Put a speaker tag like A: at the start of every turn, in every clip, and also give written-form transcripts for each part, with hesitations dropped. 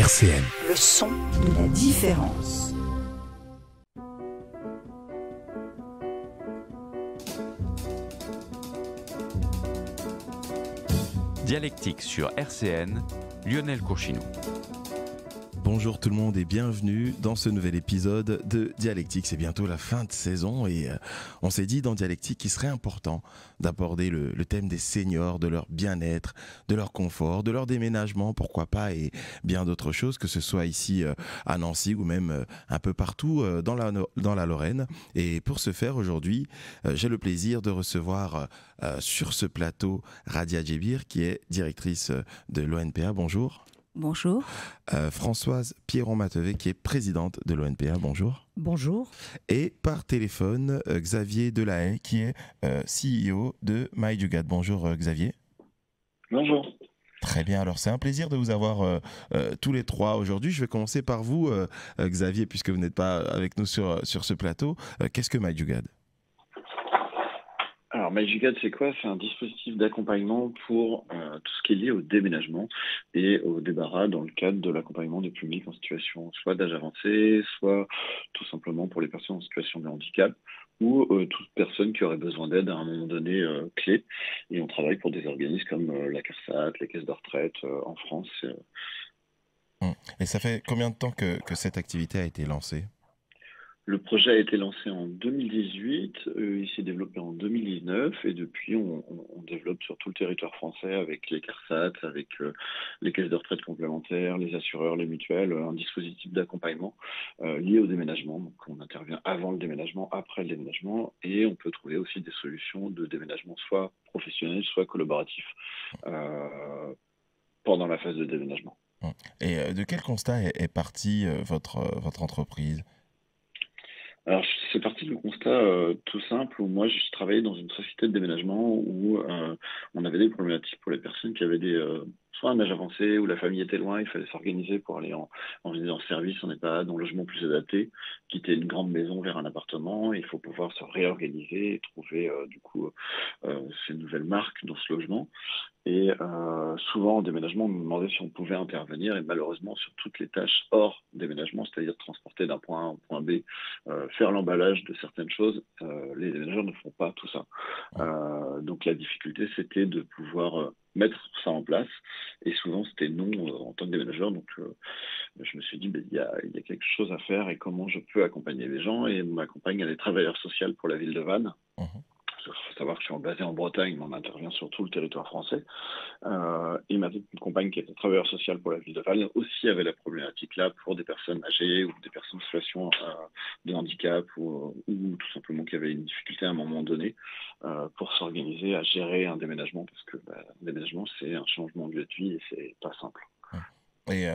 A: RCN.
B: Le son de la différence.
C: Dialectique sur RCN, Lionel Courchinou.
D: Bonjour tout le monde et bienvenue dans ce nouvel épisode de Dialectique. C'est bientôt la fin de saison et on s'est dit dans Dialectique qu'il serait important d'aborder le thème des seniors, de leur bien-être, de leur confort, de leur déménagement, pourquoi pas, et bien d'autres choses, que ce soit ici à Nancy ou même un peu partout dans la Lorraine. Et pour ce faire aujourd'hui, j'ai le plaisir de recevoir sur ce plateau Radia Djebir, qui est directrice de l'ONPA. Bonjour.
E: Bonjour.
D: Françoise Pierron-Matevé, qui est présidente de l'ONPA. Bonjour.
E: Bonjour.
D: Et par téléphone, Xavier Delahaye, qui est CEO de MyJugad. Bonjour Xavier.
F: Bonjour.
D: Très bien, alors c'est un plaisir de vous avoir tous les trois aujourd'hui. Je vais commencer par vous, Xavier, puisque vous n'êtes pas avec nous sur ce plateau. Qu'est-ce que MyJugad ?
F: Alors, MyJugad, c'est quoi ? C'est un dispositif d'accompagnement pour tout ce qui est lié au déménagement et au débarras dans le cadre de l'accompagnement des publics en situation soit d'âge avancé, soit tout simplement pour les personnes en situation de handicap ou toute personne qui aurait besoin d'aide à un moment donné clé. Et on travaille pour des organismes comme la CARSAT, les caisses de retraite en France.
D: Et ça fait combien de temps que cette activité a été lancée ?
F: Le projet a été lancé en 2018, il s'est développé en 2019 et depuis on développe sur tout le territoire français avec les CARSAT, avec les caisses de retraite complémentaires, les assureurs, les mutuelles, un dispositif d'accompagnement lié au déménagement. Donc on intervient avant le déménagement, après le déménagement et on peut trouver aussi des solutions de déménagement soit professionnels, soit collaboratifs pendant la phase de déménagement.
D: Et de quel constat est partie votre entreprise ?
F: Alors, c'est parti du constat tout simple où moi, je travaillais dans une société de déménagement où on avait des problématiques pour les personnes qui avaient soit un âge avancé ou la famille était loin, il fallait s'organiser pour aller en résidence service, en EHPAD, en logement plus adapté, quitter une grande maison vers un appartement. Il faut pouvoir se réorganiser et trouver ces nouvelles marques dans ce logement. Et souvent, en déménagement, on nous demandait si on pouvait intervenir et malheureusement, sur toutes les tâches hors déménagement, c'est-à-dire transporter d'un point A à un point B, faire l'emballage de certaines choses, les déménageurs ne font pas tout ça. Donc la difficulté, c'était de pouvoir mettre ça en place et souvent, c'était non en tant que déménageur. Donc je me suis dit, il y a quelque chose à faire et comment je peux accompagner les gens. Et on m'accompagne à des travailleurs sociaux pour la ville de Vannes. Il faut savoir que je suis basé en Bretagne, mais on intervient sur tout le territoire français. Et ma compagne qui était travailleur social pour la ville de Vannes aussi avait la problématique là pour des personnes âgées ou des personnes en situation de handicap ou tout simplement qui avaient une difficulté à un moment donné pour s'organiser à gérer un déménagement parce que un déménagement c'est un changement de lieu de vie et c'est pas simple.
D: Et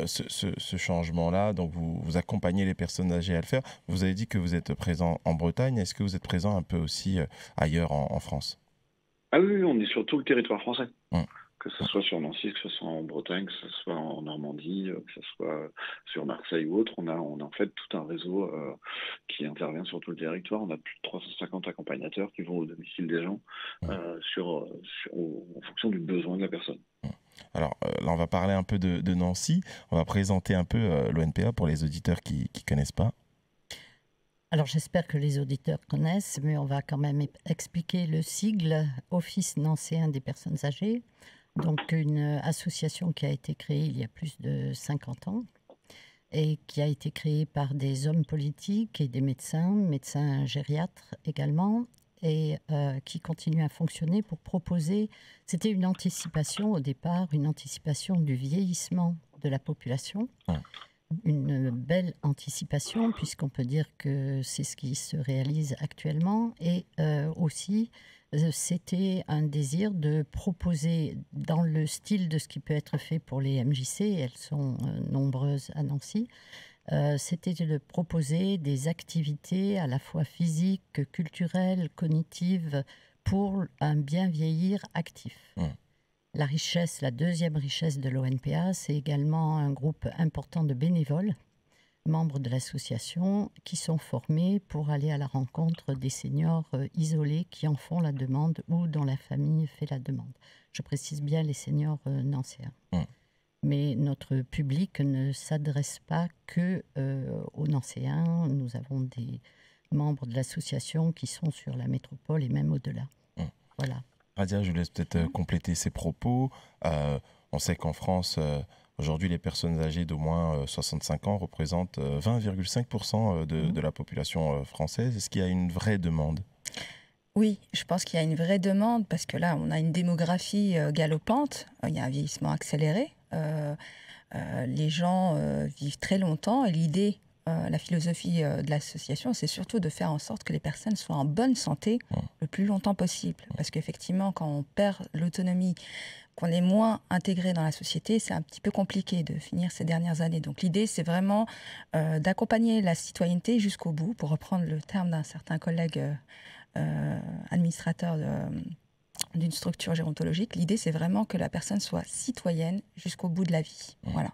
D: ce changement-là, donc vous accompagnez les personnes âgées à le faire. Vous avez dit que vous êtes présent en Bretagne. Est-ce que vous êtes présent un peu aussi ailleurs en France ?
F: Ah oui, on est sur tout le territoire français. Que ce soit sur Nancy, que ce soit en Bretagne, que ce soit en Normandie, que ce soit sur Marseille ou autre, on a en fait tout un réseau qui intervient sur tout le territoire. On a plus de 350 accompagnateurs qui vont au domicile des gens en fonction du besoin de la personne.
D: Alors là, on va parler un peu de Nancy. On va présenter un peu l'ONPA pour les auditeurs qui ne connaissent pas.
E: Alors j'espère que les auditeurs connaissent, mais on va quand même expliquer le sigle Office nancéen des personnes âgées. Donc une association qui a été créée il y a plus de 50 ans et qui a été créée par des hommes politiques et des médecins gériatres également, et qui continue à fonctionner pour proposer, c'était une anticipation au départ, une anticipation du vieillissement de la population, une belle anticipation puisqu'on peut dire que c'est ce qui se réalise actuellement, et aussi c'était un désir de proposer dans le style de ce qui peut être fait pour les MJC, elles sont nombreuses à Nancy, c'était de proposer des activités à la fois physiques, culturelles, cognitives, pour un bien vieillir actif. La deuxième richesse de l'ONPA, c'est également un groupe important de bénévoles, membres de l'association, qui sont formés pour aller à la rencontre des seniors isolés qui en font la demande ou dont la famille fait la demande. Je précise bien les seniors nancéens. Mais notre public ne s'adresse pas que aux Nancéens. Nous avons des membres de l'association qui sont sur la métropole et même au-delà. Voilà.
D: Radia, je vous laisse peut-être compléter ces propos. On sait qu'en France, aujourd'hui, les personnes âgées d'au moins 65 ans représentent 20,5% de la population française. Est-ce qu'il y a une vraie demande ?
A: Oui, je pense qu'il y a une vraie demande parce que là, on a une démographie galopante, il y a un vieillissement accéléré. Les gens vivent très longtemps et l'idée, la philosophie de l'association, c'est surtout de faire en sorte que les personnes soient en bonne santé le plus longtemps possible. Parce qu'effectivement, quand on perd l'autonomie, qu'on est moins intégré dans la société, c'est un petit peu compliqué de finir ces dernières années. Donc l'idée, c'est vraiment d'accompagner la citoyenneté jusqu'au bout, pour reprendre le terme d'un certain collègue administrateur d'une structure gérontologique. L'idée, c'est vraiment que la personne soit citoyenne jusqu'au bout de la vie. Voilà.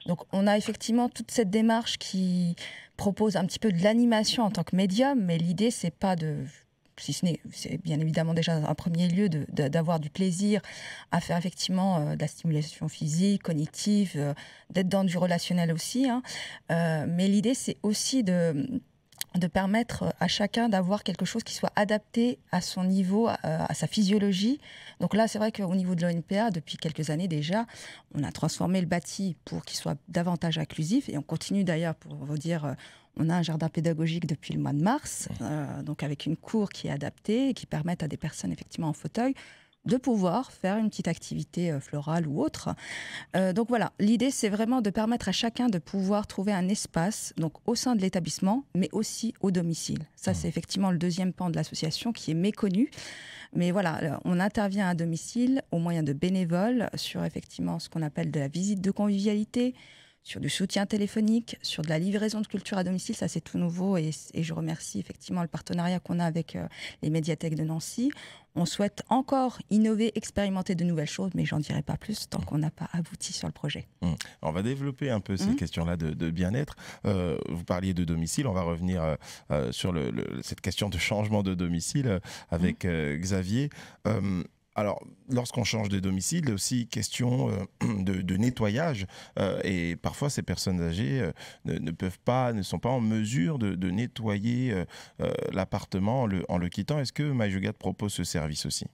A: Donc, on a effectivement toute cette démarche qui propose un petit peu de l'animation en tant que médium, mais l'idée, c'est pas de... Si ce n'est, c'est bien évidemment déjà un premier lieu d'avoir du plaisir à faire effectivement de la stimulation physique, cognitive, d'être dans du relationnel aussi. Mais l'idée, c'est aussi de permettre à chacun d'avoir quelque chose qui soit adapté à son niveau, à sa physiologie. Donc là, c'est vrai qu'au niveau de l'ONPA, depuis quelques années déjà, on a transformé le bâti pour qu'il soit davantage inclusif. Et on continue d'ailleurs, pour vous dire, on a un jardin pédagogique depuis le mois de mars, donc avec une cour qui est adaptée et qui permet à des personnes effectivement en fauteuil de pouvoir faire une petite activité florale ou autre. Donc voilà, l'idée, c'est vraiment de permettre à chacun de pouvoir trouver un espace, donc au sein de l'établissement, mais aussi au domicile. Ça, c'est effectivement le deuxième pan de l'association qui est méconnu. Mais voilà, on intervient à domicile au moyen de bénévoles sur effectivement ce qu'on appelle de la visite de convivialité, sur du soutien téléphonique, sur de la livraison de culture à domicile. Ça, c'est tout nouveau et je remercie effectivement le partenariat qu'on a avec les médiathèques de Nancy. On souhaite encore innover, expérimenter de nouvelles choses, mais j'en dirai pas plus tant qu'on n'a pas abouti sur le projet.
D: On va développer un peu ces questions-là de bien-être. Vous parliez de domicile, on va revenir sur cette question de changement de domicile avec Xavier. Alors, lorsqu'on change de domicile, il y a aussi question de nettoyage. Et parfois, ces personnes âgées ne sont pas en mesure de nettoyer l'appartement en le quittant. Est-ce que MyJogat propose ce service aussi ?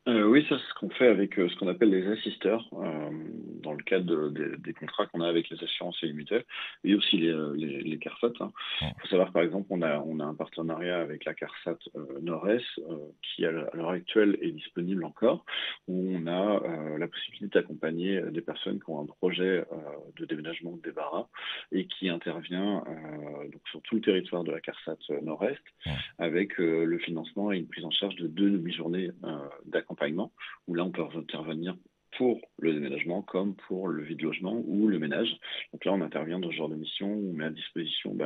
F: Oui, ça, c'est ce qu'on fait avec ce qu'on appelle les assisteurs, dans le cadre des contrats qu'on a avec les assurances illimitées, et aussi les CARSAT. Il faut savoir, par exemple, on a un partenariat avec la CARSAT Nord-Est, qui à l'heure actuelle est disponible encore, où on a la possibilité d'accompagner des personnes qui ont un projet de déménagement de débarras, et qui intervient donc sur tout le territoire de la CARSAT Nord-Est, avec le financement et une prise en charge de 2 demi-journées d'accompagnement, où là on peut intervenir pour le déménagement comme pour le vide-logement ou le ménage. Donc là on intervient dans ce genre de mission, on met à disposition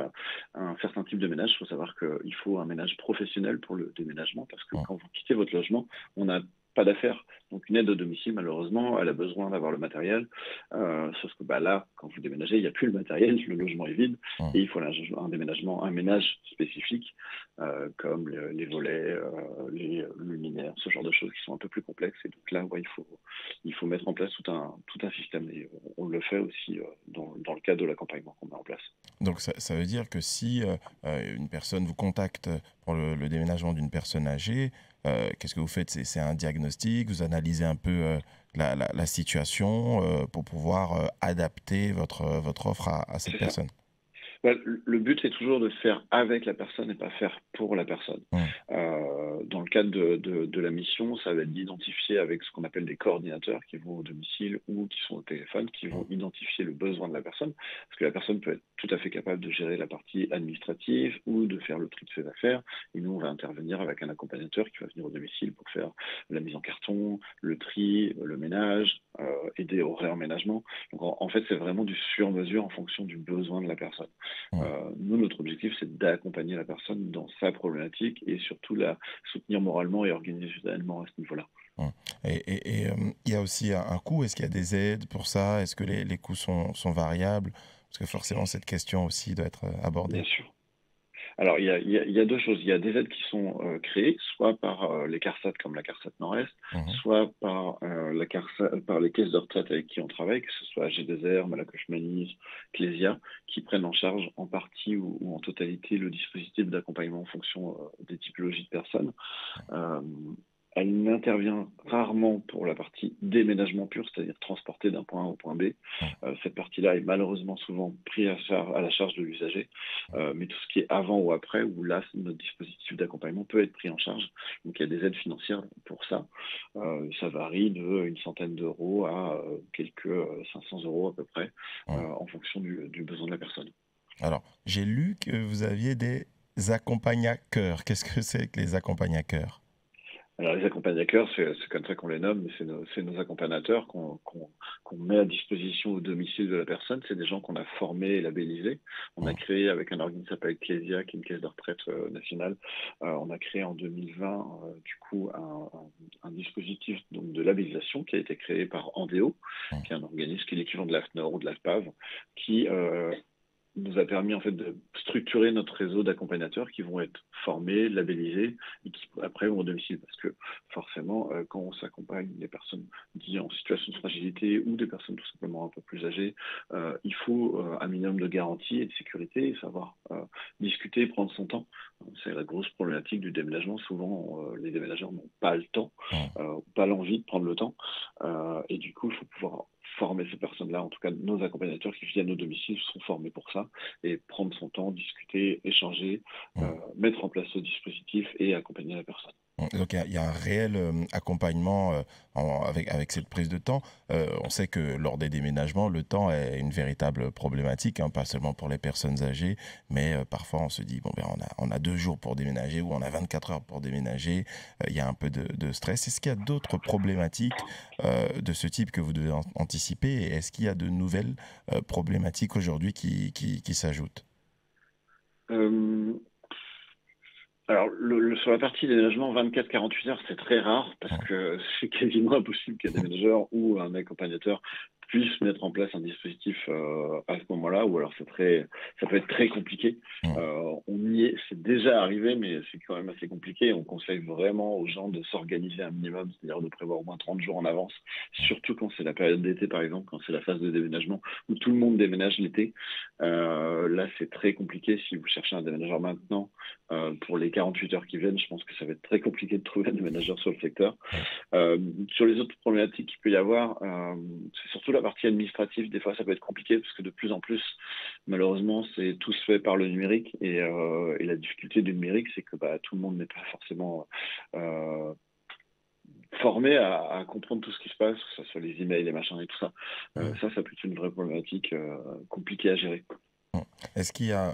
F: un certain type de ménage. Il faut savoir qu'il faut un ménage professionnel pour le déménagement, parce que quand vous quittez votre logement, on n'a pas d'affaires. Donc une aide à domicile, malheureusement, elle a besoin d'avoir le matériel. Sauf que là, quand vous déménagez, il n'y a plus le matériel, le logement est vide, et il faut un déménagement, un ménage spécifique, comme les volets, les luminaires, ce genre de choses qui sont un peu plus complexes. Et donc là, il faut mettre en place tout un système. Et on le fait aussi dans le cadre de l'accompagnement qu'on met en place.
D: Donc ça veut dire que si une personne vous contacte pour le déménagement d'une personne âgée, qu'est-ce que vous faites ? C'est un diagnostic, vous analysez un peu la situation pour pouvoir adapter votre offre à cette personne.
F: Le but, c'est toujours de faire avec la personne et pas faire pour la personne. Dans le cadre de la mission, ça va être d'identifier avec ce qu'on appelle des coordinateurs qui vont au domicile ou qui sont au téléphone, qui vont identifier le besoin de la personne, parce que la personne peut être tout à fait capable de gérer la partie administrative ou de faire le tri de ses affaires, et nous, on va intervenir avec un accompagnateur qui va venir au domicile pour faire la mise en carton, le tri, le ménage, aider au réemménagement. Donc en fait, c'est vraiment du sur-mesure en fonction du besoin de la personne. Nous, notre objectif, c'est d'accompagner la personne dans sa problématique et surtout la soutenir moralement et organisationnellement à ce niveau-là.
D: Et il y a aussi un coût. Est-ce qu'il y a des aides pour ça ? Est-ce que les coûts sont variables ? Parce que forcément, cette question aussi doit être abordée.
F: Bien sûr. Alors, il y a deux choses. Il y a des aides qui sont créées, soit par les CARSAT comme la CARSAT Nord-Est,
D: Mhm.
F: soit par, par les caisses de retraite avec qui on travaille, que ce soit G2R, Malakoff Manise, Clésia, qui prennent en charge en partie ou en totalité le dispositif d'accompagnement en fonction des typologies de personnes. Euh, Elle n'intervient rarement pour la partie déménagement pur, c'est-à-dire transporter d'un point A au point B. Cette partie-là est malheureusement souvent prise à la charge de l'usager. Mais tout ce qui est avant ou après, où là, notre dispositif d'accompagnement peut être pris en charge. Donc il y a des aides financières pour ça. Ça varie d'une centaine d'euros à quelques 500 euros à peu près, en fonction du besoin de la personne.
D: Alors, j'ai lu que vous aviez des accompagnateurs. Qu'est-ce que c'est que les accompagnateurs?
F: Alors, les accompagnateurs, c'est comme ça qu'on les nomme, mais c'est nos accompagnateurs qu'on met à disposition au domicile de la personne. C'est des gens qu'on a formés et labellisés. On a créé avec un organisme qui s'appelle Clésia, qui est une caisse de retraite nationale. On a créé en 2020, du coup, un dispositif donc, de labellisation qui a été créé par Andéo, qui est un organisme qui est l'équivalent de l'AFNOR ou de l'AFPAV, qui nous a permis en fait de structurer notre réseau d'accompagnateurs qui vont être formés, labellisés et qui après vont au domicile. Parce que forcément, quand on s'accompagne des personnes dites en situation de fragilité ou des personnes tout simplement un peu plus âgées, il faut un minimum de garantie et de sécurité et savoir discuter et prendre son temps. C'est la grosse problématique du déménagement. Souvent, les déménageurs n'ont pas le temps, pas l'envie de prendre le temps. Et du coup, il faut pouvoir former ces personnes-là, en tout cas nos accompagnateurs qui viennent au domicile sont formés pour ça et prendre son temps, discuter, échanger, mettre en place ce dispositif et accompagner la personne.
D: Donc il y a un réel accompagnement avec cette prise de temps. On sait que lors des déménagements, le temps est une véritable problématique, hein, pas seulement pour les personnes âgées, mais parfois on se dit, bon, ben, on a 2 jours pour déménager ou on a 24 heures pour déménager. Il y a un peu de stress. Est-ce qu'il y a d'autres problématiques de ce type que vous devez anticiper et est-ce qu'il y a de nouvelles problématiques aujourd'hui qui s'ajoutent?
F: Alors, sur la partie déménagement, 24-48 heures, c'est très rare parce que c'est quasiment impossible qu'un déménageur ou un accompagnateur puisse mettre en place un dispositif à ce moment-là, ou alors ça peut être très compliqué. C'est déjà arrivé, mais c'est quand même assez compliqué. On conseille vraiment aux gens de s'organiser un minimum, c'est-à-dire de prévoir au moins 30 jours en avance, surtout quand c'est la période d'été, par exemple, quand c'est la phase de déménagement, où tout le monde déménage l'été. Là, c'est très compliqué. Si vous cherchez un déménageur maintenant, pour les 48 heures qui viennent, je pense que ça va être très compliqué de trouver un déménageur sur le secteur. Sur les autres problématiques qu'il peut y avoir, c'est surtout la partie administrative. Des fois, ça peut être compliqué parce que de plus en plus, malheureusement, c'est tout se fait par le numérique. Et la difficulté du numérique, c'est que tout le monde n'est pas forcément formé à comprendre tout ce qui se passe, que ce soit les emails, les machins et tout ça. Ça peut être une vraie problématique compliquée à gérer.
D: Est-ce qu'il y a,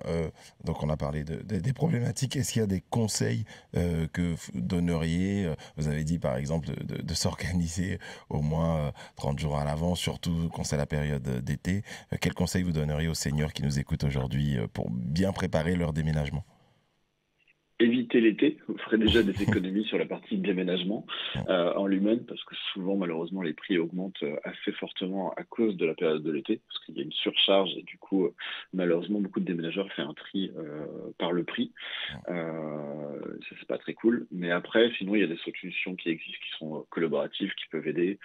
D: donc on a parlé des problématiques, est-ce qu'il y a des conseils que vous donneriez? Vous avez dit par exemple de s'organiser au moins 30 jours à l'avance, surtout quand c'est la période d'été. Quels conseils vous donneriez aux seniors qui nous écoutent aujourd'hui pour bien préparer leur déménagement?
F: Éviter l'été, vous ferez déjà des économies sur la partie déménagement en lui-même, parce que souvent, malheureusement, les prix augmentent assez fortement à cause de la période de l'été, parce qu'il y a une surcharge et du coup, malheureusement, beaucoup de déménageurs font un tri par le prix. Ça, c'est pas très cool. Mais après, sinon, il y a des solutions qui existent, qui sont collaboratives, qui peuvent aider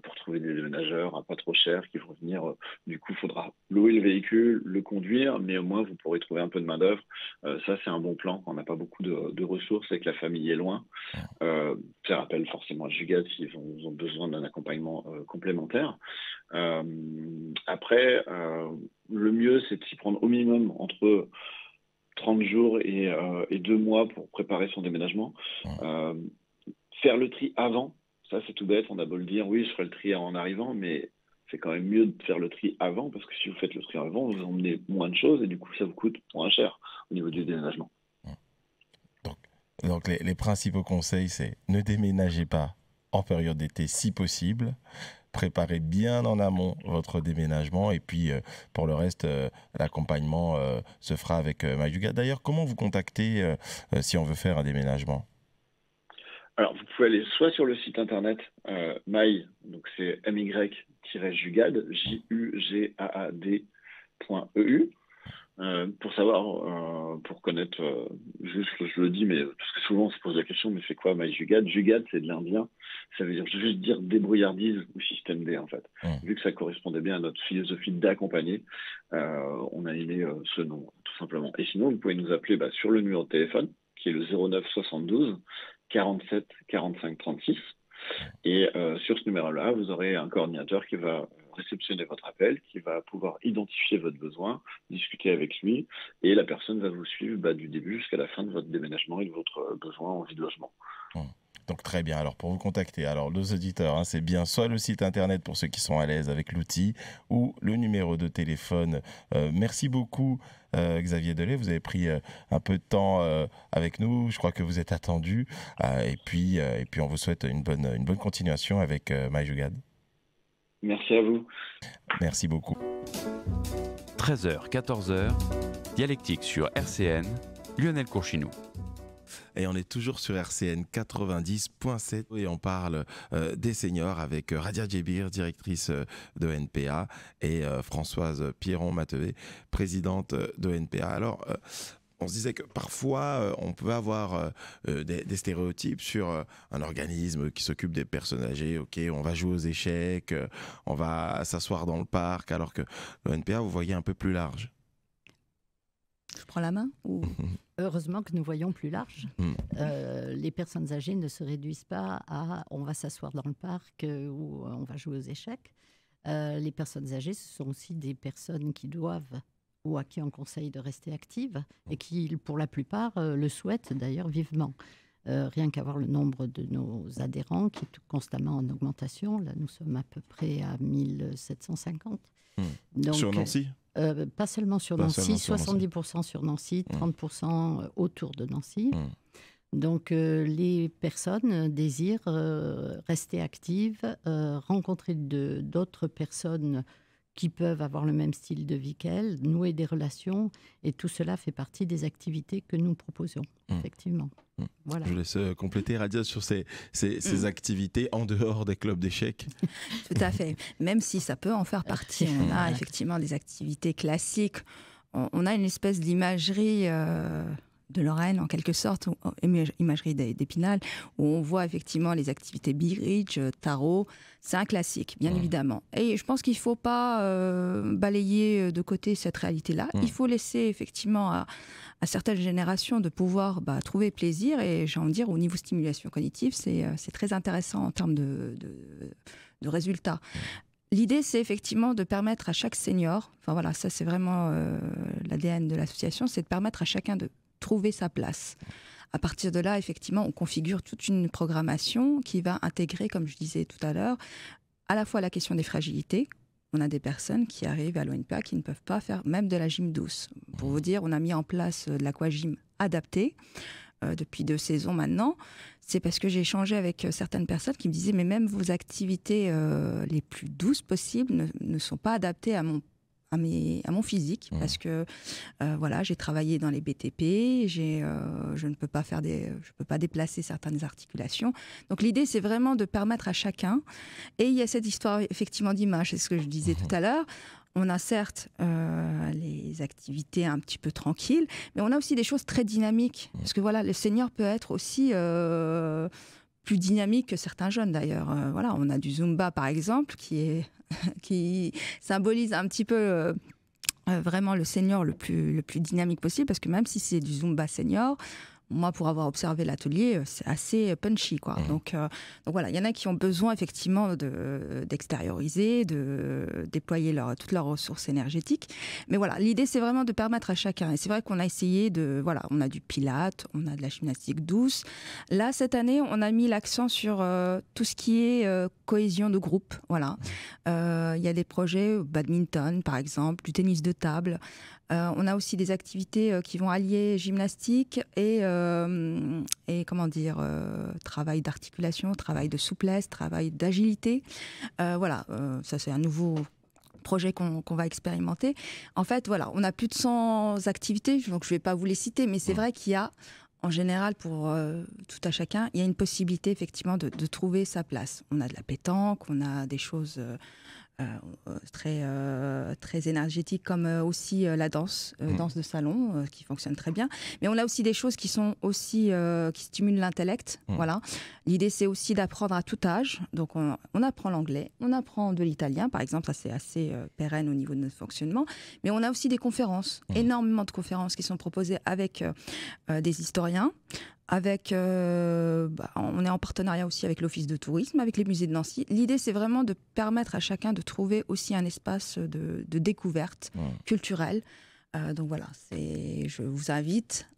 F: pour trouver des déménageurs à pas trop cher, qui vont venir. Du coup, il faudra louer le véhicule, le conduire, mais au moins, vous pourrez trouver un peu de main-d'œuvre. Ça, c'est un bon plan quand on n'a pas beaucoup de ressources et que la famille est loin. Faire appel forcément à Jugad s'ils ont besoin d'un accompagnement complémentaire. Après, le mieux, c'est de s'y prendre au minimum entre 30 jours et 2 mois pour préparer son déménagement. Faire le tri avant, ça c'est tout bête, on a beau le dire, oui, je ferai le tri en arrivant, mais c'est quand même mieux de faire le tri avant, parce que si vous faites le tri avant, vous emmenez moins de choses et du coup, ça vous coûte moins cher au niveau du déménagement.
D: Donc les principaux conseils, c'est ne déménagez pas en période d'été si possible, préparez bien en amont votre déménagement et puis pour le reste, l'accompagnement se fera avec MyJugad. D'ailleurs, comment vous contacter si on veut faire un déménagement?
F: Alors, vous pouvez aller soit sur le site internet my, donc c'est my-jugad, jugaad.eu, pour savoir, pour connaître, juste, je le dis, mais parce que souvent on se pose la question, mais c'est quoi MyJugad? Jugad, c'est de l'indien, ça veut dire juste dire débrouillardise ou système D en fait. Vu que ça correspondait bien à notre philosophie d'accompagner, on a aimé ce nom, tout simplement. Et sinon, vous pouvez nous appeler sur le numéro de téléphone, qui est le 09 72 47 45 36. Et sur ce numéro-là, vous aurez un coordinateur qui va réceptionner votre appel, qui va pouvoir identifier votre besoin, discuter avec lui, et la personne va vous suivre du début jusqu'à la fin de votre déménagement et de votre besoin en vie de logement.
D: Donc très bien, alors pour vous contacter, alors nos auditeurs, c'est bien soit le site internet pour ceux qui sont à l'aise avec l'outil, ou le numéro de téléphone. Merci beaucoup Xavier Delay, vous avez pris un peu de temps avec nous, je crois que vous êtes attendu, et puis on vous souhaite une bonne continuation avec MyJugad.
F: Merci à vous.
D: Merci beaucoup.
C: 13h, 14h, Dialectique sur RCN, Lionel Courchinou.
D: Et on est toujours sur RCN 90.7 et on parle des seniors avec Radia Djebir, directrice de NPA, et Françoise Pierron-Matevé, présidente de NPA. Alors, on se disait que parfois, on peut avoir des stéréotypes sur un organisme qui s'occupe des personnes âgées. Ok, on va jouer aux échecs, on va s'asseoir dans le parc, alors que le NPA, vous voyez un peu plus large.
A: Je prends la main ou...
E: Heureusement que nous voyons plus large. Les personnes âgées ne se réduisent pas à on va s'asseoir dans le parc ou on va jouer aux échecs. Les personnes âgées, ce sont aussi des personnes qui doivent ou à qui on conseille de rester actives et qui, pour la plupart, le souhaitent d'ailleurs vivement. Rien qu'à voir le nombre de nos adhérents qui est constamment en augmentation. Là, nous sommes à peu près à 1750. Donc,
D: sur Nancy
E: pas seulement sur Nancy, 70% sur Nancy, 30% autour de Nancy. Donc, les personnes désirent rester actives, rencontrer d'autres personnes qui peuvent avoir le même style de vie qu'elles, nouer des relations, et tout cela fait partie des activités que nous proposons, effectivement. Voilà.
D: Je laisse compléter Radia sur ces activités en dehors des clubs d'échecs.
A: Tout à fait, même si ça peut en faire partie. On a effectivement des activités classiques. On a une espèce d'imagerie de Lorraine, en quelque sorte, imagerie d'Épinal, où on voit effectivement les activités bridge, tarot. C'est un classique, bien évidemment. Et je pense qu'il ne faut pas balayer de côté cette réalité-là. Il faut laisser effectivement à certaines générations de pouvoir trouver plaisir. Et j'ai envie de dire, au niveau stimulation cognitive, c'est très intéressant en termes de résultats. L'idée, c'est effectivement de permettre à chaque senior, enfin voilà, ça c'est vraiment l'ADN de l'association, c'est de permettre à chacun de trouver sa place. À partir de là, effectivement, on configure toute une programmation qui va intégrer, comme je disais tout à l'heure, à la fois la question des fragilités. On a des personnes qui arrivent à l'ONPA qui ne peuvent pas faire même de la gym douce. Pour vous dire, on a mis en place de l'aquagym adapté depuis 2 saisons maintenant. C'est parce que j'ai échangé avec certaines personnes qui me disaient mais même vos activités les plus douces possibles ne sont pas adaptées à mon physique, parce que voilà, j'ai travaillé dans les BTP, je ne peux pas je peux pas déplacer certaines articulations. Donc l'idée, c'est vraiment de permettre à chacun, et il y a cette histoire effectivement d'image, c'est ce que je disais tout à l'heure. On a certes les activités un petit peu tranquilles, mais on a aussi des choses très dynamiques, parce que voilà, le senior peut être aussi plus dynamique que certains jeunes d'ailleurs. Voilà, on a du Zumba par exemple qui symbolise un petit peu vraiment le senior le plus dynamique possible, parce que même si c'est du Zumba senior, moi, pour avoir observé l'atelier, c'est assez punchy, quoi. Donc voilà, il y en a qui ont besoin effectivement d'extérioriser, de déployer toutes leurs ressources énergétiques. Mais voilà, l'idée, c'est vraiment de permettre à chacun. Et c'est vrai qu'on a essayé voilà, on a du pilates, on a de la gymnastique douce. Là, cette année, on a mis l'accent sur tout ce qui est cohésion de groupe. Voilà. Il y a des projets, badminton, par exemple, du tennis de table. On a aussi des activités qui vont allier gymnastique et comment dire, travail d'articulation, travail de souplesse, travail d'agilité. Voilà, ça c'est un nouveau projet qu'on va expérimenter. En fait, voilà, on a plus de 100 activités, donc je ne vais pas vous les citer, mais c'est vrai qu'il y a, en général, pour tout à chacun, il y a une possibilité effectivement de trouver sa place. On a de la pétanque, on a des choses très énergétiques, comme aussi la danse, danse de salon, qui fonctionne très bien. Mais on a aussi des choses qui sont aussi qui stimulent l'intellect. Voilà. L'idée, c'est aussi d'apprendre à tout âge. Donc, on apprend l'anglais, on apprend de l'italien, par exemple. Ça, c'est assez pérenne au niveau de notre fonctionnement. Mais on a aussi des conférences, énormément de conférences qui sont proposées avec des historiens. On est en partenariat aussi avec l'Office de tourisme, avec les musées de Nancy. L'idée, c'est vraiment de permettre à chacun de trouver aussi un espace de découverte culturelle. Donc voilà, je vous invite.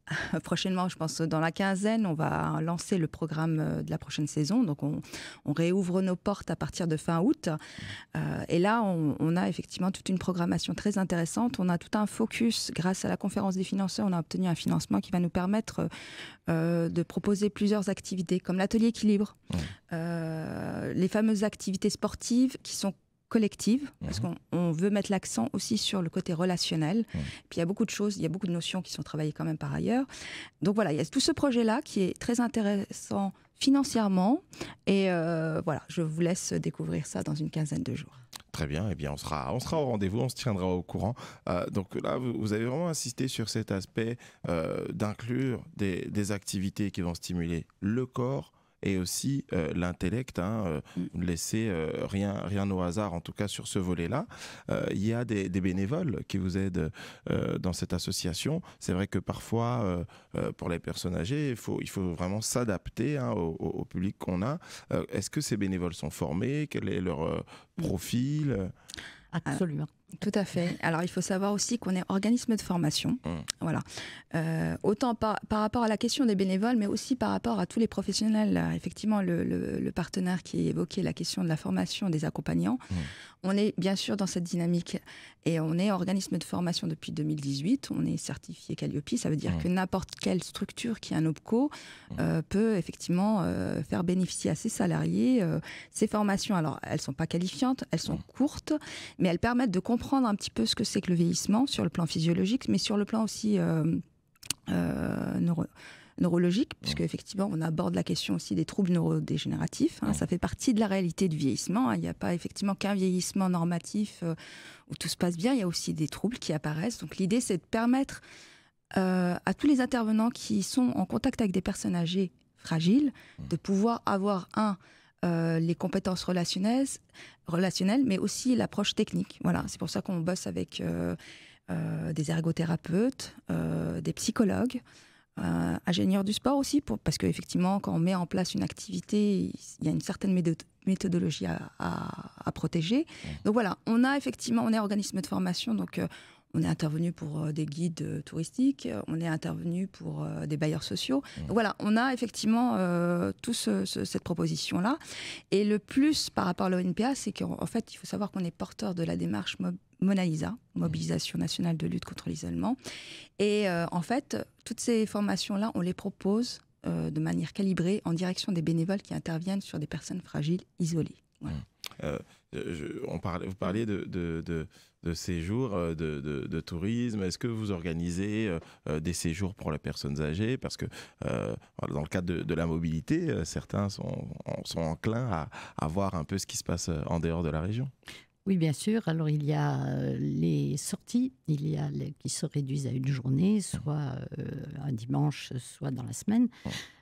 A: Prochainement, je pense dans la quinzaine, on va lancer le programme de la prochaine saison. Donc on réouvre nos portes à partir de fin août. Et là, on a effectivement toute une programmation très intéressante. On a tout un focus. Grâce à la conférence des financeurs, on a obtenu un financement qui va nous permettre de proposer plusieurs activités, comme l'atelier équilibre, les fameuses activités sportives qui sont collective, parce qu'on veut mettre l'accent aussi sur le côté relationnel. Puis il y a beaucoup de choses, il y a beaucoup de notions qui sont travaillées quand même par ailleurs. Donc voilà, il y a tout ce projet-là qui est très intéressant financièrement. Et voilà, je vous laisse découvrir ça dans une quinzaine de jours.
D: Très bien, eh bien on sera au rendez-vous, on se tiendra au courant. Donc là, vous avez vraiment insisté sur cet aspect d'inclure des activités qui vont stimuler le corps, et aussi l'intellect, ne laissez rien au hasard, en tout cas sur ce volet-là. Il y a des bénévoles qui vous aident dans cette association. C'est vrai que parfois, pour les personnes âgées, il faut vraiment s'adapter au public qu'on a. Est-ce que ces bénévoles sont formés? Quel est leur profil?
E: Absolument.
A: Tout à fait. Alors, il faut savoir aussi qu'on est organisme de formation. Voilà. Autant par rapport à la question des bénévoles, mais aussi par rapport à tous les professionnels. Effectivement, le partenaire qui évoquait la question de la formation des accompagnants, on est bien sûr dans cette dynamique. Et on est organisme de formation depuis 2018. On est certifié Calliope. Ça veut dire que n'importe quelle structure qui a un OPCO peut effectivement faire bénéficier à ses salariés ces formations. Alors, elles ne sont pas qualifiantes, elles sont courtes, mais elles permettent de comprendre un petit peu ce que c'est que le vieillissement sur le plan physiologique, mais sur le plan aussi neurologique, puisque effectivement on aborde la question aussi des troubles neurodégénératifs. Ça fait partie de la réalité du vieillissement. Il n'y a pas effectivement qu'un vieillissement normatif où tout se passe bien. Il y a aussi des troubles qui apparaissent. Donc l'idée, c'est de permettre à tous les intervenants qui sont en contact avec des personnes âgées fragiles de pouvoir avoir les compétences relationnelles, mais aussi l'approche technique. Voilà, c'est pour ça qu'on bosse avec des ergothérapeutes, des psychologues, ingénieurs du sport aussi, parce qu'effectivement, quand on met en place une activité, il y a une certaine méthodologie à protéger. Donc voilà, on est organisme de formation, donc on est intervenu pour des guides touristiques, on est intervenu pour des bailleurs sociaux. Donc voilà, on a effectivement cette proposition-là. Et le plus par rapport à l'ONPA, c'est qu'en fait, il faut savoir qu'on est porteur de la démarche MONALISA, Mobilisation nationale de lutte contre l'isolement. Et en fait, toutes ces formations-là, on les propose de manière calibrée en direction des bénévoles qui interviennent sur des personnes fragiles isolées. Voilà.
D: Vous parliez de séjours, de tourisme. Est-ce que vous organisez des séjours pour les personnes âgées? Parce que dans le cadre de la mobilité, certains sont enclins à voir un peu ce qui se passe en dehors de la région.
E: Oui, bien sûr. Alors, il y a les sorties, qui se réduisent à une journée, soit un dimanche, soit dans la semaine.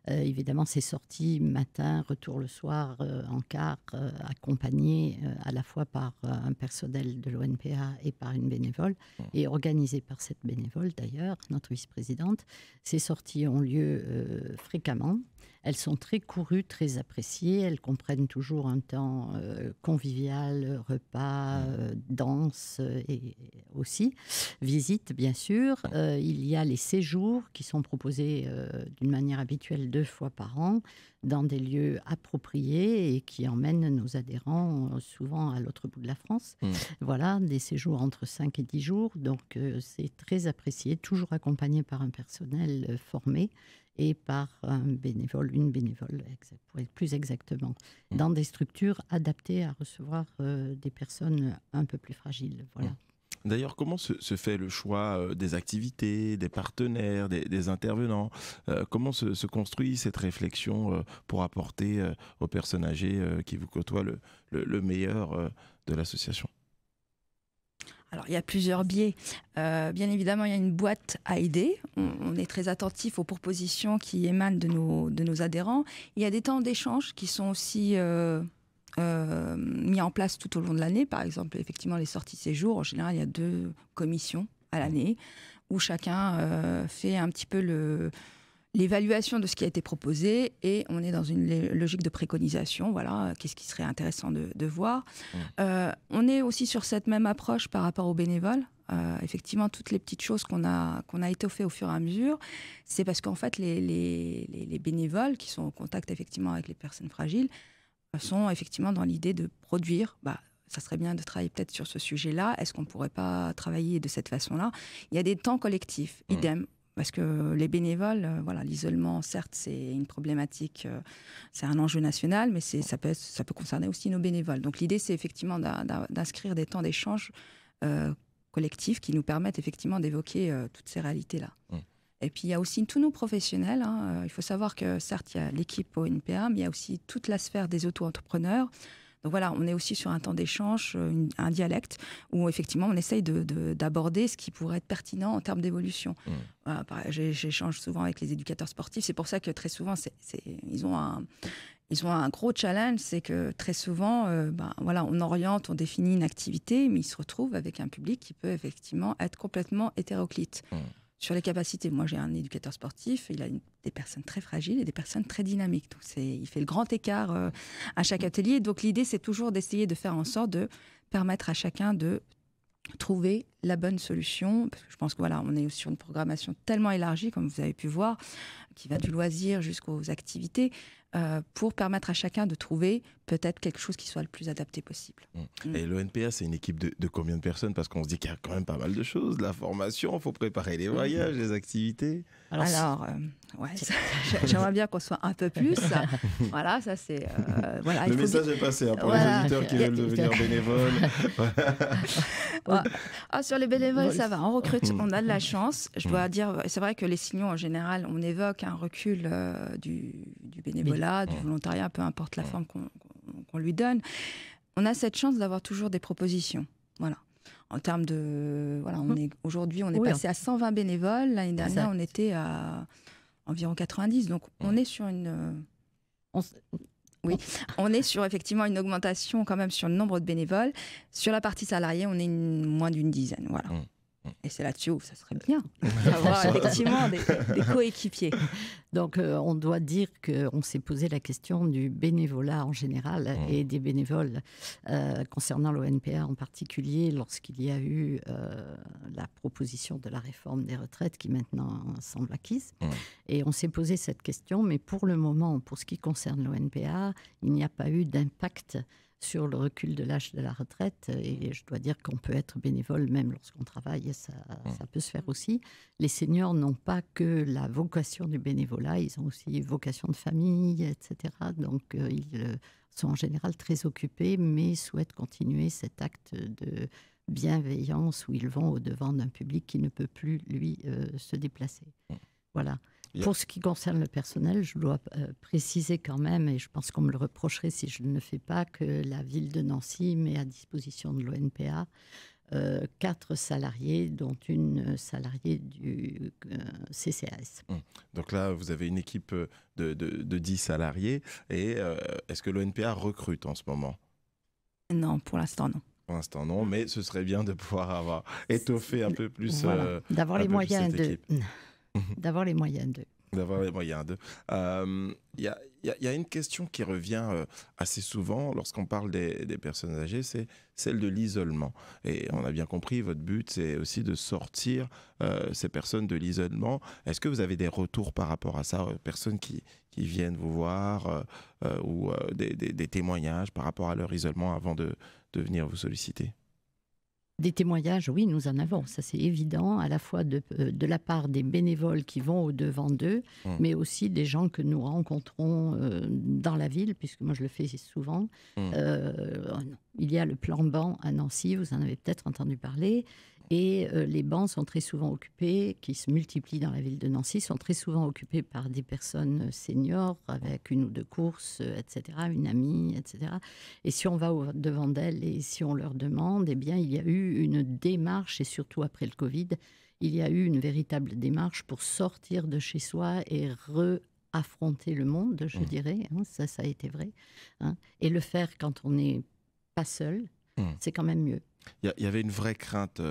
E: Évidemment, ces sorties matin, retour le soir, en car, accompagnées à la fois par un personnel de l'ONPA et par une bénévole, et organisées par cette bénévole d'ailleurs, notre vice-présidente. Ces sorties ont lieu fréquemment. Elles sont très courues, très appréciées. Elles comprennent toujours un temps convivial, repas, danse et aussi visite, bien sûr. Il y a les séjours qui sont proposés d'une manière habituelle 2 fois par an dans des lieux appropriés et qui emmènent nos adhérents souvent à l'autre bout de la France. Voilà, des séjours entre 5 et 10 jours. Donc, c'est très apprécié, toujours accompagné par un personnel formé et par une bénévole, pour être plus exactement, dans des structures adaptées à recevoir des personnes un peu plus fragiles. Voilà.
D: D'ailleurs, comment se fait le choix des activités, des partenaires, des intervenants? Comment se construit cette réflexion pour apporter aux personnes âgées qui vous côtoient le meilleur de l'association?
A: Alors, il y a plusieurs biais. Bien évidemment, il y a une boîte à idées. On est très attentif aux propositions qui émanent de nos adhérents. Il y a des temps d'échange qui sont aussi mis en place tout au long de l'année. Par exemple, effectivement, les sorties séjours. En général, il y a 2 commissions à l'année où chacun fait un petit peu l'évaluation de ce qui a été proposé et on est dans une logique de préconisation. Voilà, qu'est-ce qui serait intéressant de voir. On est aussi sur cette même approche par rapport aux bénévoles. Effectivement, toutes les petites choses qu'on a étoffées au fur et à mesure, c'est parce qu'en fait, les bénévoles qui sont en contact effectivement avec les personnes fragiles sont effectivement dans l'idée de produire. Ça serait bien de travailler peut-être sur ce sujet-là. Est-ce qu'on ne pourrait pas travailler de cette façon-là? Il y a des temps collectifs, idem. Parce que les bénévoles, l'isolement, certes, c'est une problématique, c'est un enjeu national, mais ça peut concerner aussi nos bénévoles. Donc l'idée, c'est effectivement d'inscrire des temps d'échange collectifs qui nous permettent effectivement d'évoquer toutes ces réalités-là. Et puis il y a aussi tous nos professionnels. Il faut savoir que certes, il y a l'équipe ONPA, mais il y a aussi toute la sphère des auto-entrepreneurs. Donc voilà, on est aussi sur un temps d'échange, un dialecte, où effectivement on essaye d'aborder ce qui pourrait être pertinent en termes d'évolution. Voilà, j'échange souvent avec les éducateurs sportifs, c'est pour ça que très souvent ils ont un gros challenge, c'est que très souvent on oriente, on définit une activité, mais ils se retrouvent avec un public qui peut effectivement être complètement hétéroclite. Sur les capacités, moi j'ai un éducateur sportif, il a des personnes très fragiles et des personnes très dynamiques. Donc il fait le grand écart à chaque atelier. Donc l'idée, c'est toujours d'essayer de faire en sorte de permettre à chacun de trouver la bonne solution. Parce que je pense que on est sur une programmation tellement élargie, comme vous avez pu voir, qui va du loisir jusqu'aux activités, pour permettre à chacun de trouver peut-être quelque chose qui soit le plus adapté possible.
D: Et l'ONPA, c'est une équipe de combien de personnes? Parce qu'on se dit qu'il y a quand même pas mal de choses, la formation, il faut préparer les voyages, les activités.
A: J'aimerais bien qu'on soit un peu plus. Voilà, ça c'est...
D: le message est passé pour les auditeurs qui veulent devenir bénévoles.
A: Sur les bénévoles, ça va, on recrute, on a de la chance. Je dois dire, c'est vrai que les signaux en général, on évoque un recul du bénévolat, du volontariat, peu importe la forme qu'on lui donne. On a cette chance d'avoir toujours des propositions. Voilà. En termes de... Aujourd'hui, on est passé à 120 bénévoles. L'année dernière, on était à environ 90. Donc, on est sur une... on est sur effectivement une augmentation quand même sur le nombre de bénévoles. Sur la partie salariée, on est moins d'une dizaine. Voilà. Et c'est là-dessus où ça serait bien d'avoir effectivement des coéquipiers.
E: Donc, on doit dire qu'on s'est posé la question du bénévolat en général et des bénévoles concernant l'ONPA en particulier lorsqu'il y a eu la proposition de la réforme des retraites qui maintenant semble acquise. Et on s'est posé cette question, mais pour le moment, pour ce qui concerne l'ONPA, il n'y a pas eu d'impact sur le recul de l'âge de la retraite. Et je dois dire qu'on peut être bénévole même lorsqu'on travaille, ça peut se faire aussi. Les seniors n'ont pas que la vocation du bénévolat, ils ont aussi vocation de famille, etc. Donc ils sont en général très occupés, mais souhaitent continuer cet acte de bienveillance où ils vont au-devant d'un public qui ne peut plus, lui, se déplacer. Voilà. Pour ce qui concerne le personnel, je dois préciser quand même, et je pense qu'on me le reprocherait si je ne le fais pas, que la ville de Nancy met à disposition de l'ONPA 4 salariés, dont une salariée du CCAS.
D: Donc là, vous avez une équipe de 10 salariés. Et est-ce que l'ONPA recrute en ce moment?
A: Non, pour l'instant, non.
D: Pour l'instant, non, mais ce serait bien de pouvoir avoir étoffé un peu plus.
E: Voilà. D'avoir les moyens de... D'avoir les moyens d'eux.
D: D'avoir les moyens d'eux. Il y a une question qui revient assez souvent lorsqu'on parle des personnes âgées, c'est celle de l'isolement. Et on a bien compris, votre but, c'est aussi de sortir ces personnes de l'isolement. Est-ce que vous avez des retours par rapport à ça, personnes qui viennent vous voir ou des témoignages par rapport à leur isolement avant de venir vous solliciter?
E: Des témoignages, oui, nous en avons, ça c'est évident, à la fois de la part des bénévoles qui vont au-devant d'eux, mais aussi des gens que nous rencontrons dans la ville, puisque moi je le fais souvent. Il y a le plan banc à Nancy, vous en avez peut-être entendu parler, et les bancs sont très souvent occupés, qui se multiplient dans la ville de Nancy, sont très souvent occupés par des personnes seniors, avec une ou deux courses, etc., une amie, etc. Et si on va au-devant d'elles et si on leur demande, eh bien, il y a eu une démarche, et surtout après le Covid, il y a eu une véritable démarche pour sortir de chez soi et affronter le monde, je dirais, hein, ça a été vrai, hein, et le faire quand on n'est pas seul, c'est quand même mieux.
D: Il y avait une vraie crainte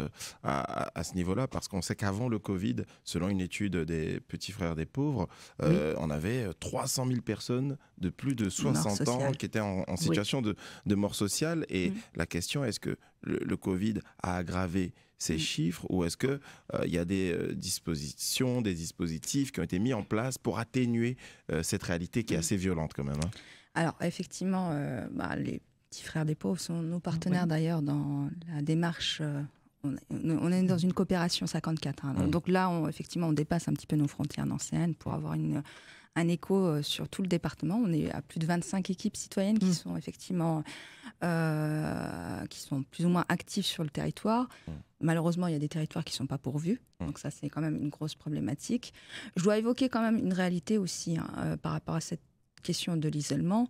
D: à ce niveau-là, parce qu'on sait qu'avant le Covid, selon une étude des Petits Frères des Pauvres, on avait 300 000 personnes de plus de 60 ans qui étaient en situation de mort sociale. Et la question, est-ce que le Covid a aggravé ces chiffres, ou est-ce qu'il y a des dispositions, des dispositifs qui ont été mis en place pour atténuer cette réalité qui est assez violente quand même, hein.
A: Alors, effectivement, les Petits Frères des Pauvres sont nos partenaires d'ailleurs dans la démarche. On est dans une coopération 54. Hein. Donc là, effectivement, on dépasse un petit peu nos frontières nancéennes pour avoir un écho sur tout le département. On est à plus de 25 équipes citoyennes qui sont effectivement qui sont plus ou moins actives sur le territoire. Malheureusement, il y a des territoires qui ne sont pas pourvus. Donc ça, c'est quand même une grosse problématique. Je dois évoquer quand même une réalité aussi par rapport à cette question de l'isolement.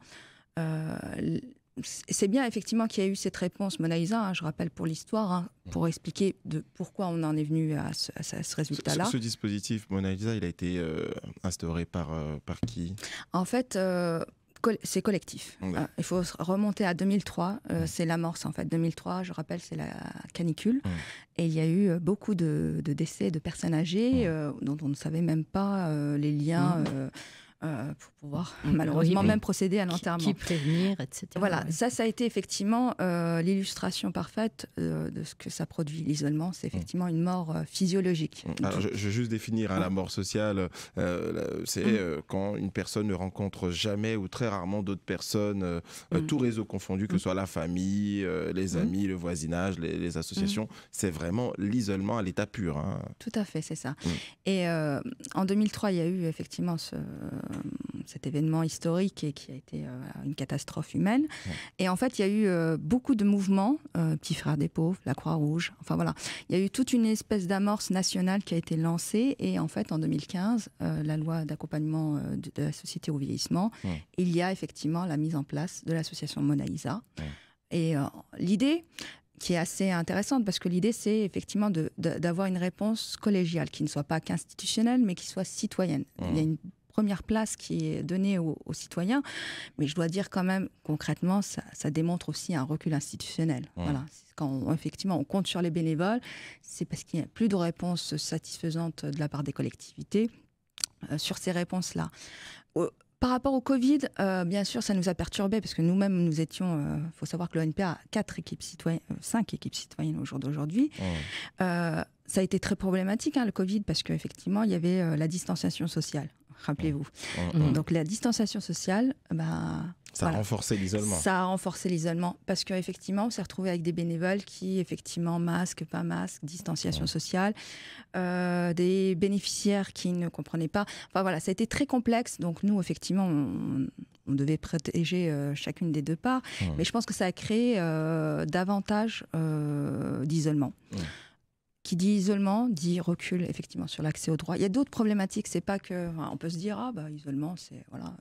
A: C'est bien effectivement qu'il y a eu cette réponse Mona Lisa, je rappelle pour l'histoire, pour expliquer pourquoi on en est venu à ce résultat-là.
D: Ce dispositif Mona Lisa, il a été instauré par qui ?
A: En fait, c'est collectif. Il faut remonter à 2003, c'est l'amorce en fait. 2003, je rappelle, c'est la canicule. Et il y a eu beaucoup de décès de personnes âgées dont on ne savait même pas les liens... pour pouvoir malheureusement même procéder à l'enterrement.
E: Qui prévenir, etc.
A: Voilà, ça a été effectivement l'illustration parfaite de ce que ça produit. L'isolement, c'est effectivement une mort physiologique.
D: Alors, je vais juste définir la mort sociale. C'est quand une personne ne rencontre jamais ou très rarement d'autres personnes, tout réseau confondu, que ce soit la famille, les amis, le voisinage, les associations. C'est vraiment l'isolement à l'état pur. Hein.
A: Tout à fait, c'est ça. Et en 2003, il y a eu effectivement cet événement historique et qui a été une catastrophe humaine. Et en fait, il y a eu beaucoup de mouvements, Petits Frères des Pauvres, la Croix-Rouge, enfin voilà. Il y a eu toute une espèce d'amorce nationale qui a été lancée. Et en fait, en 2015, la loi d'accompagnement de la société au vieillissement, il y a effectivement la mise en place de l'association Mona Lisa. Et l'idée... qui est assez intéressante, parce que l'idée, c'est effectivement d'avoir une réponse collégiale, qui ne soit pas qu'institutionnelle, mais qui soit citoyenne. Il y a une première place qui est donnée aux citoyens, mais je dois dire quand même, concrètement, ça démontre aussi un recul institutionnel. Voilà. Quand effectivement on compte sur les bénévoles, c'est parce qu'il n'y a plus de réponses satisfaisantes de la part des collectivités sur ces réponses-là. Par rapport au Covid, bien sûr, ça nous a perturbés, parce que nous-mêmes, nous étions... Il faut savoir que l'ONP a 5 équipes citoyennes au jour d'aujourd'hui. Ça a été très problématique, le Covid, parce qu'effectivement, il y avait la distanciation sociale, rappelez-vous. Donc la distanciation sociale...
D: Ça a renforcé l'isolement.
A: Ça a renforcé l'isolement, parce qu'effectivement, on s'est retrouvé avec des bénévoles qui, effectivement, masque, pas masque, distanciation sociale, des bénéficiaires qui ne comprenaient pas. Enfin voilà, ça a été très complexe. Donc nous, effectivement, on devait protéger chacune des deux parts. Mais je pense que ça a créé davantage d'isolement. Qui dit isolement, dit recul, effectivement, sur l'accès aux droits. Il y a d'autres problématiques. C'est pas que... on peut se dire, isolement, c'est... Voilà...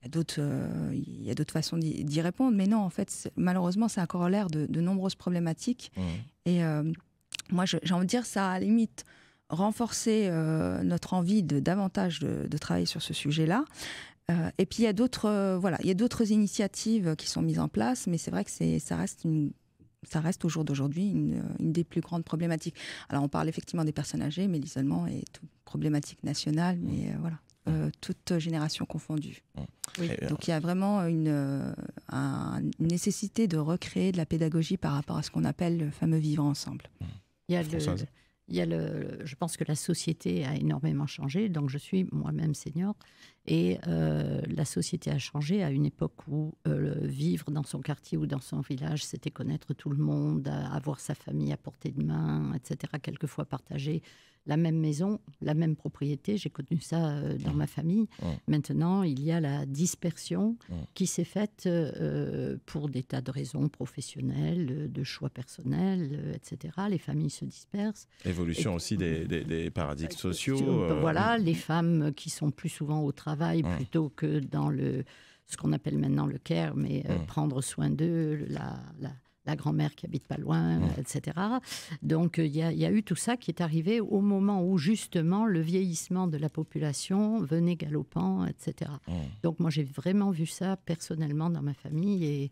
A: Il y a d'autres façons d'y répondre, mais non, en fait, malheureusement, c'est un corollaire de nombreuses problématiques. Et moi, j'ai envie de dire, ça a à la limite renforcé notre envie davantage de travailler sur ce sujet-là. Et puis, il y a d'autres initiatives qui sont mises en place, mais c'est vrai que ça reste au jour d'aujourd'hui une des plus grandes problématiques. Alors, on parle effectivement des personnes âgées, mais l'isolement est une problématique nationale, mais voilà. Toute génération confondue. Donc il y a vraiment une nécessité de recréer de la pédagogie par rapport à ce qu'on appelle le fameux vivre ensemble.
E: Je pense que la société a énormément changé, donc je suis moi-même senior, Et la société a changé à une époque où vivre dans son quartier ou dans son village, c'était connaître tout le monde, avoir sa famille à portée de main, etc. Quelquefois partager la même maison, la même propriété. J'ai connu ça dans ma famille. Maintenant, il y a la dispersion qui s'est faite pour des tas de raisons professionnelles, de choix personnels, etc. Les familles se dispersent.
D: Évolution aussi des paradigmes sociaux.
E: Voilà, les femmes qui sont plus souvent au travail plutôt que dans ce qu'on appelle maintenant le care, mais prendre soin d'eux, la grand-mère qui habite pas loin, etc. Donc, il y a eu tout ça qui est arrivé au moment où, justement, le vieillissement de la population venait galopant, etc. Donc, moi, j'ai vraiment vu ça personnellement dans ma famille et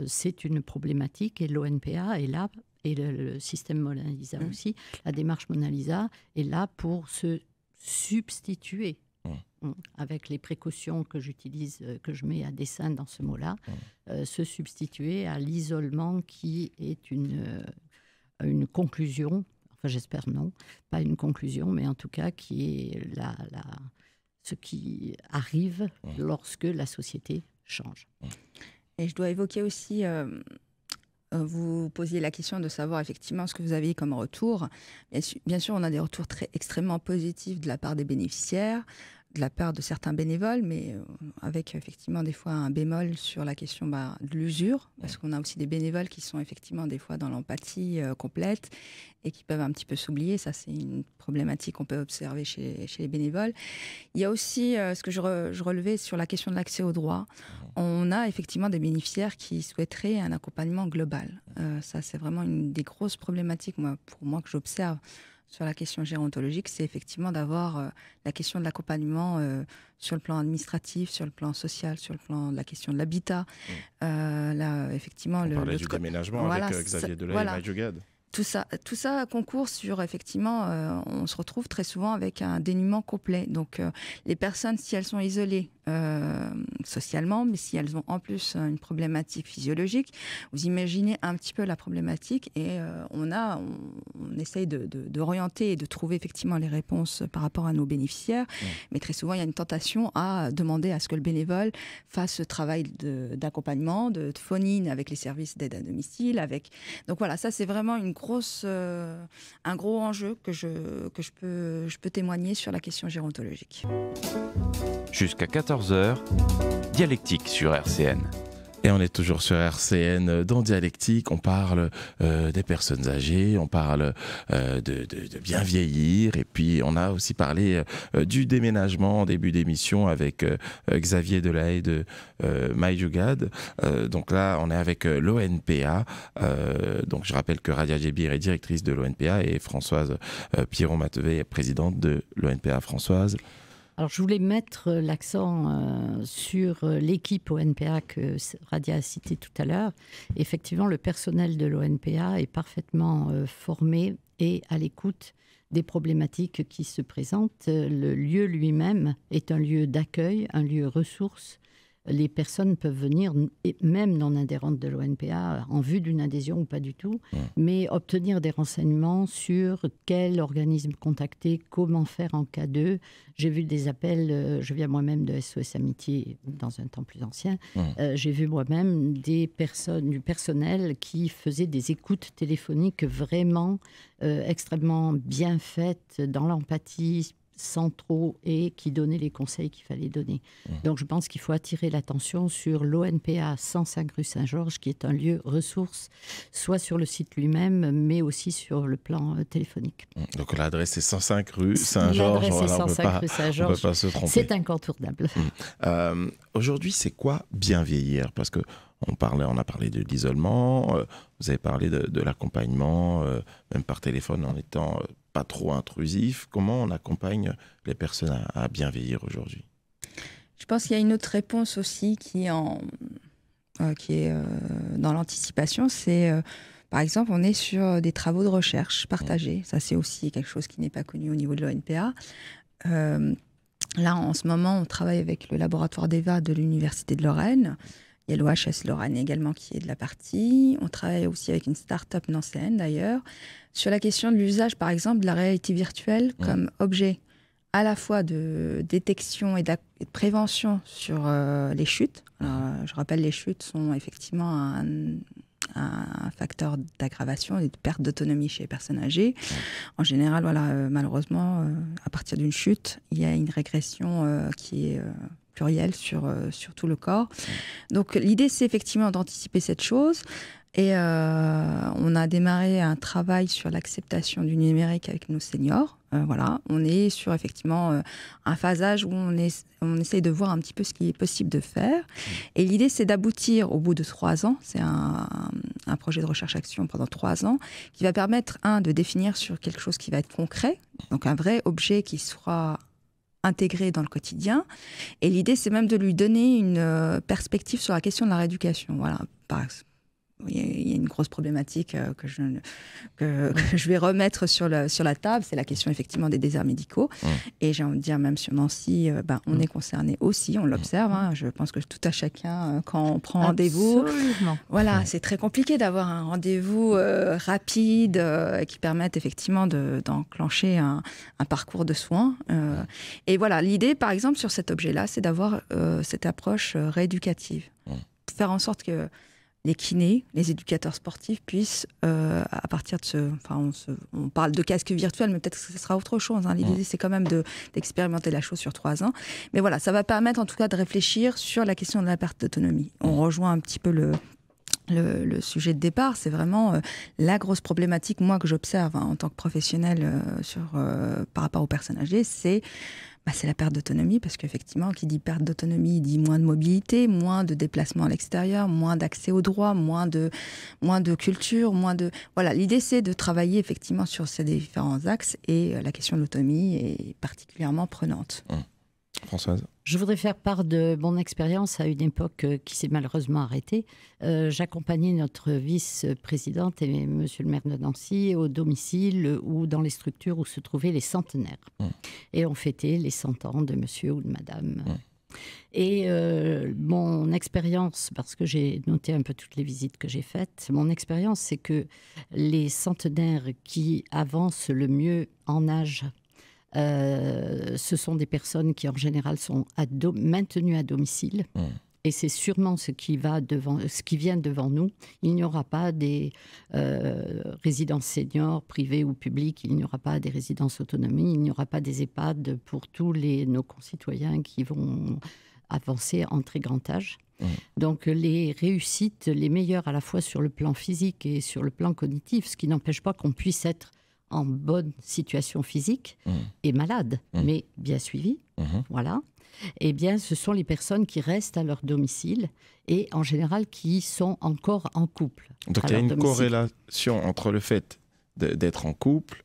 E: c'est une problématique. Et l'ONPA est là, et le système Mona Lisa aussi, la démarche Mona Lisa est là pour se substituer avec les précautions que j'utilise, que je mets à dessein dans ce mot-là, se substituer à l'isolement qui est une conclusion, enfin j'espère non, pas une conclusion, mais en tout cas qui est ce qui arrive lorsque la société change.
A: Et je dois évoquer aussi... vous posiez la question de savoir effectivement ce que vous aviez comme retour. Bien sûr, on a des retours extrêmement positifs de la part des bénéficiaires, de la part de certains bénévoles, mais avec effectivement des fois un bémol sur la question de l'usure, parce qu'on a aussi des bénévoles qui sont effectivement des fois dans l'empathie complète et qui peuvent un petit peu s'oublier. Ça, c'est une problématique qu'on peut observer chez les bénévoles. Il y a aussi ce que je relevais sur la question de l'accès aux droits. On a effectivement des bénéficiaires qui souhaiteraient un accompagnement global. Ça, c'est vraiment une des grosses problématiques pour moi que j'observe sur la question gérontologique, c'est effectivement d'avoir la question de l'accompagnement sur le plan administratif, sur le plan social, sur le plan de la question de l'habitat. Là, effectivement,
D: on parlait du déménagement avec Xavier Delay et Maï Jogad.
A: Tout ça concourt sur, effectivement, on se retrouve très souvent avec un dénuement complet. Donc, les personnes, si elles sont isolées socialement, mais si elles ont en plus une problématique physiologique, vous imaginez un petit peu la problématique et on essaye d'orienter et de trouver effectivement les réponses par rapport à nos bénéficiaires. Mais très souvent, il y a une tentation à demander à ce que le bénévole fasse ce travail d'accompagnement, de phone-in avec les services d'aide à domicile. Donc voilà, ça c'est vraiment un gros enjeu que je peux témoigner sur la question gérontologique.
C: Jusqu'à 14h, Dialectique sur RCN.
D: Et on est toujours sur RCN dans Dialectique, on parle des personnes âgées, on parle de bien vieillir, et puis on a aussi parlé du déménagement en début d'émission avec Xavier Delay de Maï Jogad. Donc là, on est avec l'ONPA. Donc je rappelle que Radia Djebir est directrice de l'ONPA et Françoise Piron-Matevet est présidente de l'ONPA. Françoise.
E: Alors, je voulais mettre l'accent sur l'équipe ONPA que Radia a citée tout à l'heure. Effectivement, le personnel de l'ONPA est parfaitement formé et à l'écoute des problématiques qui se présentent. Le lieu lui-même est un lieu d'accueil, un lieu ressource. Les personnes peuvent venir, même non adhérentes de l'ONPA, en vue d'une adhésion ou pas du tout, mais obtenir des renseignements sur quel organisme contacter, comment faire en cas de. J'ai vu des appels, je viens moi-même de SOS Amitié dans un temps plus ancien, j'ai vu moi-même du personnel qui faisait des écoutes téléphoniques vraiment extrêmement bien faites, dans l'empathie, sans trop, et qui donnait les conseils qu'il fallait donner. Donc je pense qu'il faut attirer l'attention sur l'ONPA 105 rue Saint-Georges, qui est un lieu ressource, soit sur le site lui-même, mais aussi sur le plan téléphonique. Donc
D: l'adresse est 105 rue Saint-Georges,
E: on ne peut
D: pas se tromper.
E: C'est incontournable.
D: Aujourd'hui, c'est quoi bien vieillir ? Parce que on a parlé de l'isolement, vous avez parlé de l'accompagnement, même par téléphone en étant pas trop intrusif. Comment on accompagne les personnes à bien vieillir aujourd'hui ?
A: Je pense qu'il y a une autre réponse aussi qui est dans l'anticipation. C'est, par exemple, on est sur des travaux de recherche partagés. Ça, c'est aussi quelque chose qui n'est pas connu au niveau de l'ONPA. Là, en ce moment, on travaille avec le laboratoire d'EVA de l'Université de Lorraine. Il y a l'OHS Lorraine également qui est de la partie. On travaille aussi avec une start-up nancéenne d'ailleurs, sur la question de l'usage, par exemple, de la réalité virtuelle comme objet à la fois de détection et de prévention sur les chutes. Alors, je rappelle, les chutes sont effectivement un facteur d'aggravation et de perte d'autonomie chez les personnes âgées. En général, malheureusement, à partir d'une chute, il y a une régression qui est plurielle sur tout le corps. Donc l'idée, c'est effectivement d'anticiper cette chose. Et on a démarré un travail sur l'acceptation du numérique avec nos seniors. On est sur effectivement un phasage où on essaye de voir un petit peu ce qui est possible de faire. Et l'idée, c'est d'aboutir au bout de 3 ans. C'est un projet de recherche-action pendant 3 ans qui va permettre, de définir sur quelque chose qui va être concret, donc un vrai objet qui sera intégré dans le quotidien. Et l'idée, c'est même de lui donner une perspective sur la question de la rééducation. Voilà, il y a une grosse problématique que je vais remettre sur la table, c'est la question effectivement des déserts médicaux. Et j'ai envie de dire, même sur Nancy, on est concerné aussi, on l'observe. Je pense que tout à chacun, quand on prend rendez-vous, c'est très compliqué d'avoir un rendez-vous rapide qui permette effectivement d'enclencher un parcours de soins. Et voilà, l'idée, par exemple, sur cet objet-là, c'est d'avoir cette approche rééducative. Faire en sorte que les kinés, les éducateurs sportifs puissent, à partir de on parle de casque virtuel, mais peut-être que ce sera autre chose. L'idée, c'est quand même d'expérimenter la chose sur 3 ans. Mais voilà, ça va permettre en tout cas de réfléchir sur la question de la perte d'autonomie. On rejoint un petit peu le sujet de départ, c'est vraiment la grosse problématique, moi, que j'observe en tant que professionnel par rapport aux personnes âgées, c'est la perte d'autonomie, parce qu'effectivement, qui dit perte d'autonomie, dit moins de mobilité, moins de déplacement à l'extérieur, moins d'accès aux droits, moins de culture, Voilà, l'idée, c'est de travailler effectivement sur ces différents axes, et la question de l'autonomie est particulièrement prenante.
D: Françoise ?
E: Je voudrais faire part de mon expérience à une époque qui s'est malheureusement arrêtée. J'accompagnais notre vice-présidente et monsieur le maire de Nancy au domicile ou dans les structures où se trouvaient les centenaires. Et on fêtait les 100 ans de monsieur ou de madame. Et mon expérience, parce que j'ai noté un peu toutes les visites que j'ai faites, mon expérience, c'est que les centenaires qui avancent le mieux en âge, ce sont des personnes qui en général sont maintenues à domicile. Et c'est sûrement ce qui vient devant nous. Il n'y aura pas des résidences seniors, privées ou publiques. Il n'y aura pas des résidences autonomie. Il n'y aura pas des EHPAD pour tous nos concitoyens qui vont avancer en très grand âge. Donc les réussites, les meilleures à la fois sur le plan physique et sur le plan cognitif, ce qui n'empêche pas qu'on puisse être en bonne situation physique et malade, mais bien suivi, voilà. Eh bien, ce sont les personnes qui restent à leur domicile et en général qui sont encore en couple.
D: Donc il y a une corrélation entre le fait d'être en couple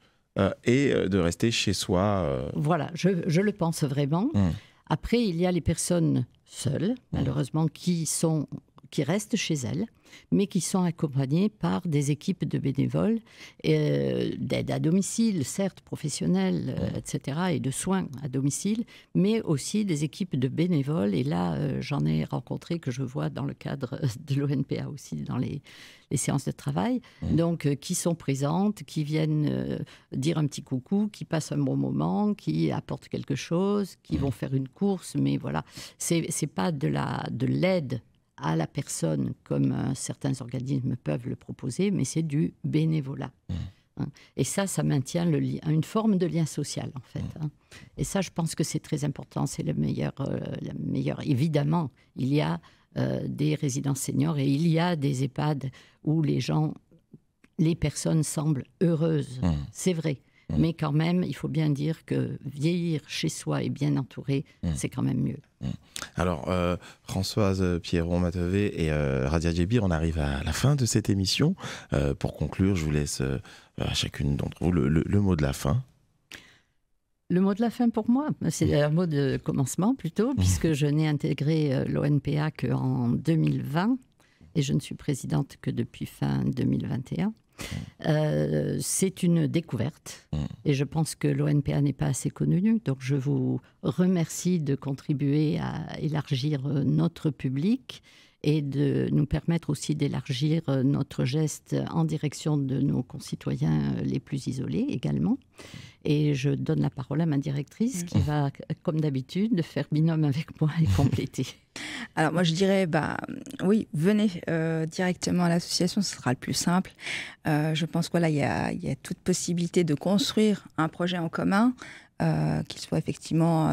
D: et de rester chez soi.
E: Voilà, je le pense vraiment. Après, il y a les personnes seules, malheureusement, qui restent chez elles, mais qui sont accompagnées par des équipes de bénévoles, d'aide à domicile, certes professionnelles, etc., et de soins à domicile, mais aussi des équipes de bénévoles. Et là, j'en ai rencontré que je vois dans le cadre de l'ONPA aussi, dans les séances de travail, donc qui sont présentes, qui viennent dire un petit coucou, qui passent un bon moment, qui apportent quelque chose, qui vont faire une course, mais voilà, c'est pas de l'aide à la personne, comme certains organismes peuvent le proposer, mais c'est du bénévolat. Et ça maintient une forme de lien social, en fait. Et ça, je pense que c'est très important. C'est la meilleure. Évidemment, il y a des résidences seniors et il y a des EHPAD où les personnes semblent heureuses. C'est vrai. Mais quand même, il faut bien dire que vieillir chez soi et bien entouré, c'est quand même mieux.
D: Alors, Françoise Pierron-Matevé et Radia Djebir, on arrive à la fin de cette émission. Pour conclure, je vous laisse à chacune d'entre vous le mot de la fin.
E: Le mot de la fin pour moi, c'est un mot de commencement plutôt, puisque je n'ai intégré l'ONPA qu'en 2020 et je ne suis présidente que depuis fin 2021. C'est une découverte et je pense que l'ONPA n'est pas assez connue, donc je vous remercie de contribuer à élargir notre public et de nous permettre aussi d'élargir notre geste en direction de nos concitoyens les plus isolés également. Et je donne la parole à ma directrice qui va, comme d'habitude, faire binôme avec moi et compléter.
A: Alors moi je dirais, oui, venez directement à l'association, ce sera le plus simple. Je pense qu'il y a toute possibilité de construire un projet en commun, qu'il soit effectivement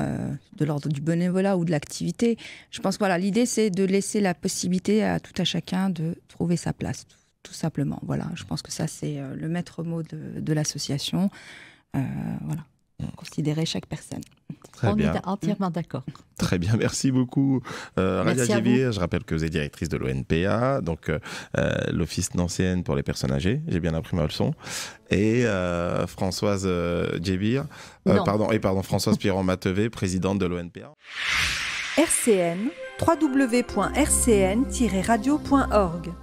A: de l'ordre du bénévolat ou de l'activité. Je pense que l'idée c'est de laisser la possibilité à tout à chacun de trouver sa place, tout simplement. Voilà, je pense que ça c'est le maître mot de l'association. Considérer chaque personne.
E: On est entièrement d'accord.
D: Très bien, merci beaucoup Radia Djebir. Je rappelle que vous êtes directrice de l'ONPA, donc l'Office nancéen pour les personnes âgées, j'ai bien appris ma leçon, et Françoise Djebir, Françoise Piron-Matevé, présidente de l'ONPA.
B: RCN, www.rcn-radio.org